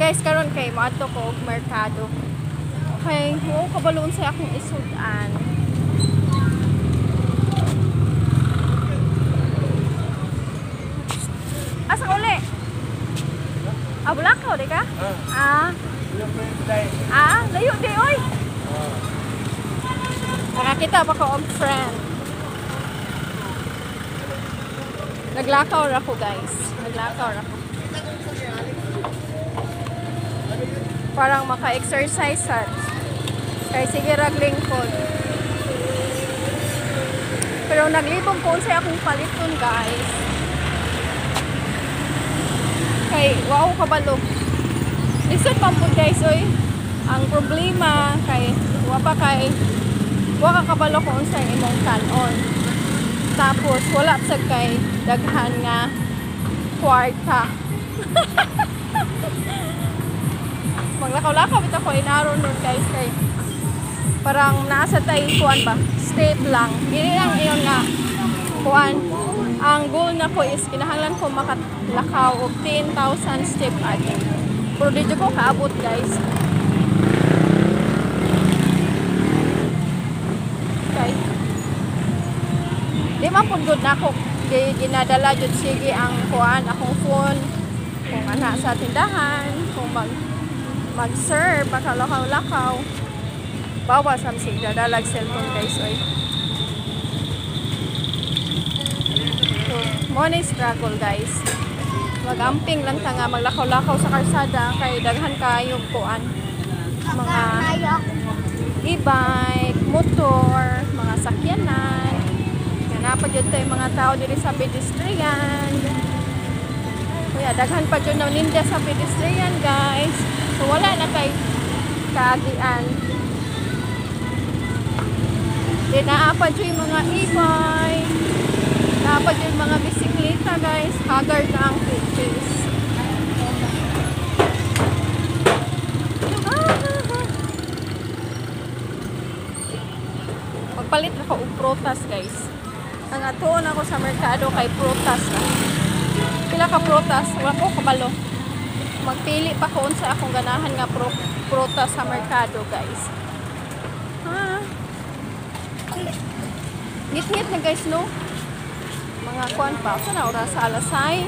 guys, karon kay moadto ko og merkado. Okay, kabaloon sa akong isudan. Asa ka uli? Bulakaw, di ka? Layo di, oy! Nakakita pa ko og friend. Naglakaw ra ko, guys. Naglakaw ra ko. Parang maka-exercise sad. Kay sige ragling ko. Pero naglibong ko unsay akong paliton, guys. Kay wow kabalo. Lisod man pud, guys, oy. Ang problema kay wa ka kabalo kung unsay imong kanon. Tapos wala sad kay daghan nga kwarta. Maglakaw-lakaw bitaw ko inaron nun, guys, kay parang nasa tay kuan ba step lang dili lang iyon nga kuan. Ang goal na ko is kinahanglan ko makalakaw og 10,000 step a day, pero dito ko kaabot, guys. Okay, di man pud good na ako ginadala jud sige ang kuan akong phone kung ana sa tindahan, kung mag-serve, makalakaw-lakaw. Bawas ang sigdadalag cellphone, guys, oy. So, mo na struggle, guys. Magamping lang ta nga maglakaw-lakaw sa karsada kay daghan kayo kuan. Mga e-bike, motor, mga sakyanan. Ganapa jud tay mga tao diri sa pedestrian. Kuya, daghan pa jud na ninja sa pedestrian, guys. So wala na kay kaagian. Di naapad yung mga e-bike, naapad yung mga bisikleta, guys. Haggard na ang pitches. Magpalit na ko og prutas, guys. Ang atuon ako sa merkado kay prutas na. Pila ka prutas, wala ko kabalo. Magpili pa ko unsa akong ganahan nga prutas sa merkado, guys. Ngit-ngit na, guys, no? Mga kuan pa. So na oras sa alas 6.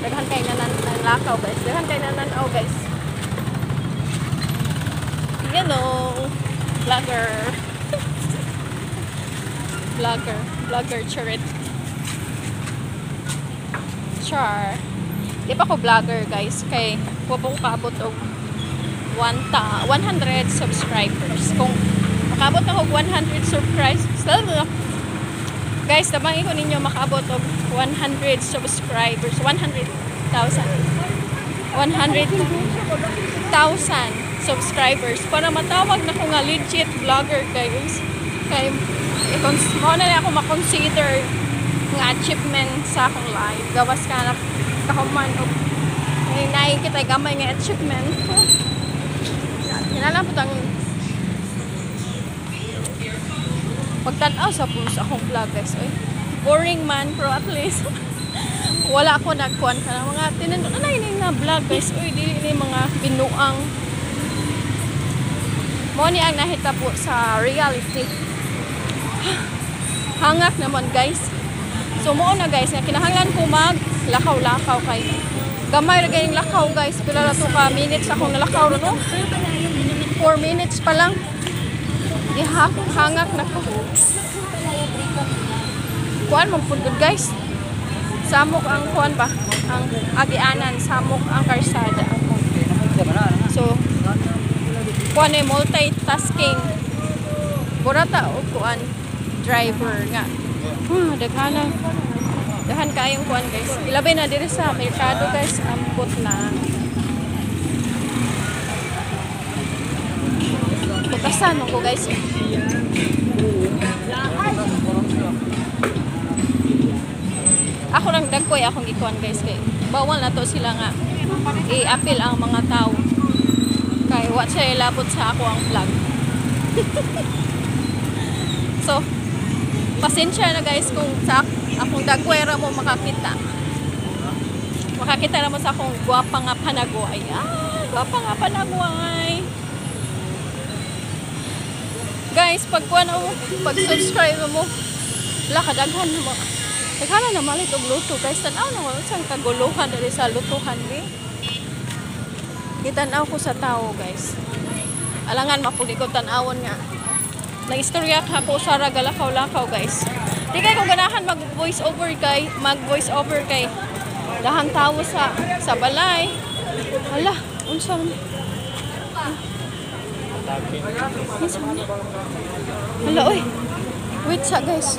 Daghan kay nanlakaw, guys. Daghan kay nananaw, guys. You know, vlogger. Vlogger charit. Char. Di pa ko vlogger, guys, kay wapong kaabot og 100 subscribers. Kung makabot na og 100 subscribers, guys, tabangin ko ninyo makabot og 100 subscribers, 100,000 subscribers para matawag na ko nga legit vlogger, guys. Kay mo na ako makonsider nga achievement sa akong life. Gawas ka na kahuman og naay kita gamay nga achievement. Kinala po tang pagtanaw sa puso akong vlog, guys. Oy, boring man, pero at least wala ako nagkuhan ka ng mga tinindot na na vlog, guys. Oy, dili ni mga binuang mo ni ang nahita po sa reality. Hangak naman, guys. So mo na, guys, nga kinahanglan ko mag lakaw-lakaw kay gamay ra gayong lakaw, guys. Pila ra to ka minutes akong nalakaw, no? 4 minutes pa lang. Hangak na ko. Kuan mo pud, guys. Samok ang kuan ba? Ang agianan, samok ang karsada. So kuan ay multitasking. Burata og kuan driver nga. Daghan kayong kuan, guys. Ilabay na diri sa merkado, guys. Ambot na. Butasan ko, guys. Ako lang dagkoy akong gikuan, guys, kay bawal na to sila nga i-appeal ang mga tao. Kay wa siya ilabot sa ako ang vlog. So, pasensya na, guys, kung sa akong dagkwera mo makakita. makakita naman sa akong guwapa nga panaguay. Guwapa nga panaguay. Guys, pag subscribe mo, wala kadaghan mo. Naghala na malit og luto. Guys, tanaw na wala siyang kaguluhan dali sa lutuhan ni. Gitanaw ko sa tao, guys. Alangan mapuli ko tanawon nga. Naistorya ako sa galakaw-lakaw, guys. Di kay ko ganahan mag-voice over kay dahang tao sa balay. Hala, unsa man. Hala, oy. Wait sa, guys.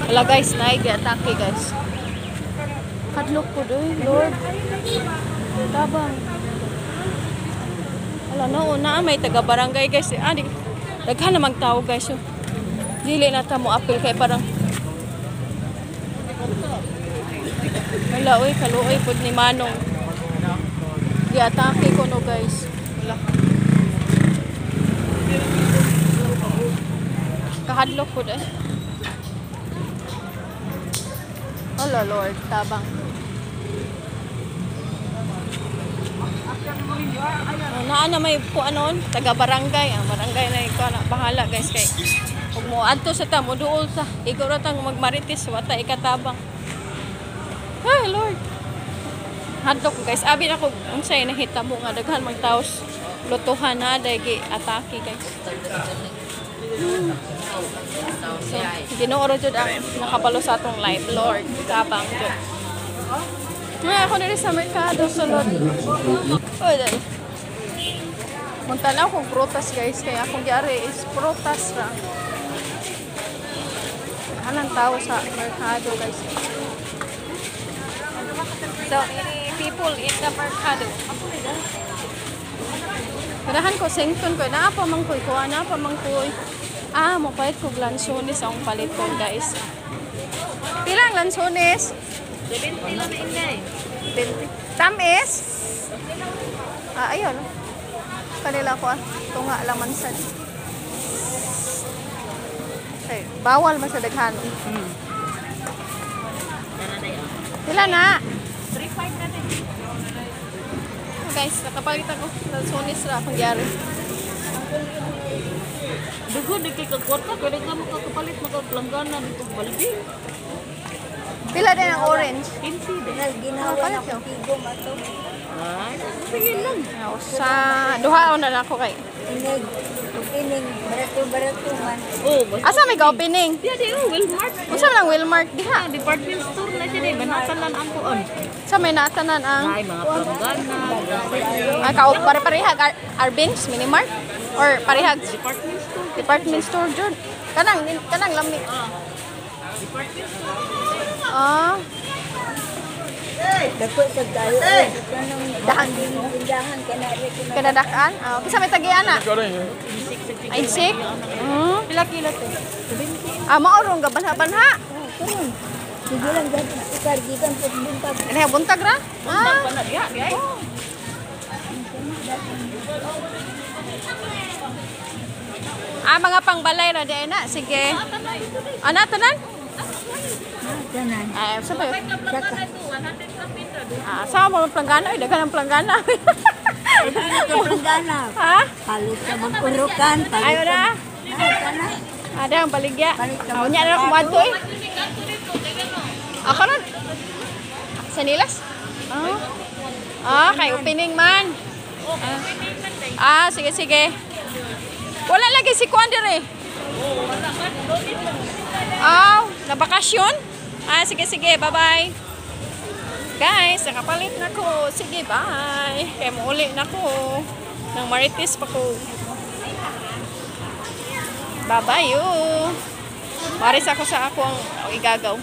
Hala, guys, naigi-atake, guys. Kadlok po doy, Lord. Tabang. Hala, na may taga-barangay, guys. Daghan namang tao, guys. Dili na ta mo apil kay parang wala, oy, kaluoy po ni Manong. Gi-atake ko, no, guys. Wala. Kahadlok po doy. Hala, Lord, tabang. Naan na may po anon, taga-barangay. Ang barangay na ikaw na bahala, guys, kay kung mo adto sa tamo duol sa ikaw ra tang magmaritis wata ikatabang. Ay, Lord. Hadlok, guys. Abi na ko unsay nahitabo nga daghan mang taos lutuhan na dagi atake, guys. So, Ginoo ra jud ang nakapalo sa atong life, Lord. Tabang jud. Ako na rin sa merkado sulod. Oy, dali. Muntanaw kong prutas, guys. Kaya akong gyari is prutas ra. Anong tao sa merkado, guys. So, people in the merkado. Kadahan ko, sington ko. Naapamang ko. Naapamang ko. Mapalit ko lansones ang paliton, guys. Pilang lansones? 70 lang na inday. 20. Tamis? Ayun. Kanila ko tunga lang man sad. Okay, bawal man sa daghan. Pila na? 3.5 natin. Guys, nakapalitan ko lansones ra akong gyari. Dugo, di kay kagkwarta. Kaya ka makakapalit, makaplanggana dito balbi. Pila din ang orange? 15 din. Ginawa na ko tigo mato. Ay, sige lang. Sa duha na ako kay. Opening, barato man. Oh, basta. Asa may ka-opening? Di Wilmart. Unsa man ang Wilmart diha? Department store na siya, banatan lang ang kuon. Sa may natanan ang Ay, mga planggana. pare-parehag Arbins, Minimart or parehag Department store. department store jud. Kanang lami. Department store. Dako sa dayo. Kanang dahan din tindahan kanare Kadadakan. Kisa may tagiana. Ay sik. Pila kilo to? 70. Maorong gabanha-banha. Karon. Sige lang dati kargikan pud buntag. Ini buntag ra? Buntag na diha, di ay. Mga pangbalay ra di ay na. Sige. Ana tanan? Tanan. Sa ba? Daka. Sa mo planggana, daghan ang planggana. Kaprandana. Ha? Palit sa mag-urukan. Ayo na. Kana. Ada ang baligya. Palit sa Nya na kumadto eh. Ako na. Sa nilas? Kay opening man. Sige, sige. Wala lagi si Kwander eh. Na bakasyon? Sige, sige. Bye-bye. Guys, nakapalit na ko. Sige, bye. Kaya mauli na ko. Nang maritis pa ko. Bye-bye. Maris ako sa akong igagaw.